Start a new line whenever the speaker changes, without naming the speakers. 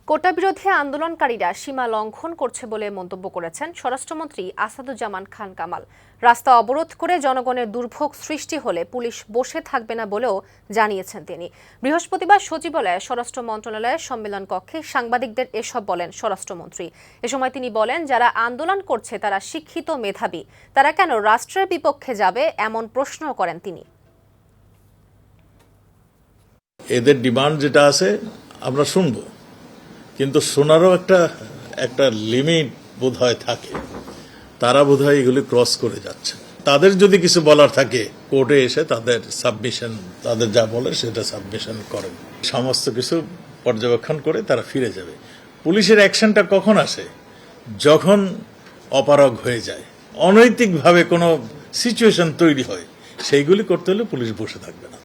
কোটা বিরোধী আন্দোলনকারীরা সীমা লঙ্ঘন করছে বলে মন্তব্য করেছেন স্বরাষ্ট্রমন্ত্রী আসাদুজ্জামান খান কামাল। রাস্তা অবরোধ করে জনগণের দুর্ভোগ সৃষ্টি হলে পুলিশ বসে থাকবে না বলেও জানিয়েছেন তিনি। বৃহস্পতিবার সচিবালয়ে স্বরাষ্ট্র মন্ত্রণালয়ের সম্মেলন কক্ষে সাংবাদিকদের এসব বলেন স্বরাষ্ট্রমন্ত্রী। এ সময় তিনি বলেন, যারা আন্দোলন করছে তারা শিক্ষিত, মেধাবী, তারা কেন রাষ্ট্রের বিপক্ষে যাবে এমন প্রশ্ন করেন তিনি।
এদের ডিমান্ড যেটা আছে আমরা শুনবো, কিন্তু শোনারও একটা লিমিট বোধহয় থাকে। তারা বোধহয় এগুলি ক্রস করে যাচ্ছে। তাদের যদি কিছু বলার থাকে কোর্টে এসে তাদের সাবমিশন, তাদের যা বলে সেটা সাবমিশন করেন। সমস্ত কিছু পর্যবেক্ষণ করে তারা ফিরে যাবে। পুলিশের অ্যাকশনটা কখন আসে? যখন অপারগ হয়ে যায়, অনৈতিকভাবে কোনো সিচুয়েশন তৈরি হয়, সেইগুলি করতে হলে পুলিশ বসে থাকবে না।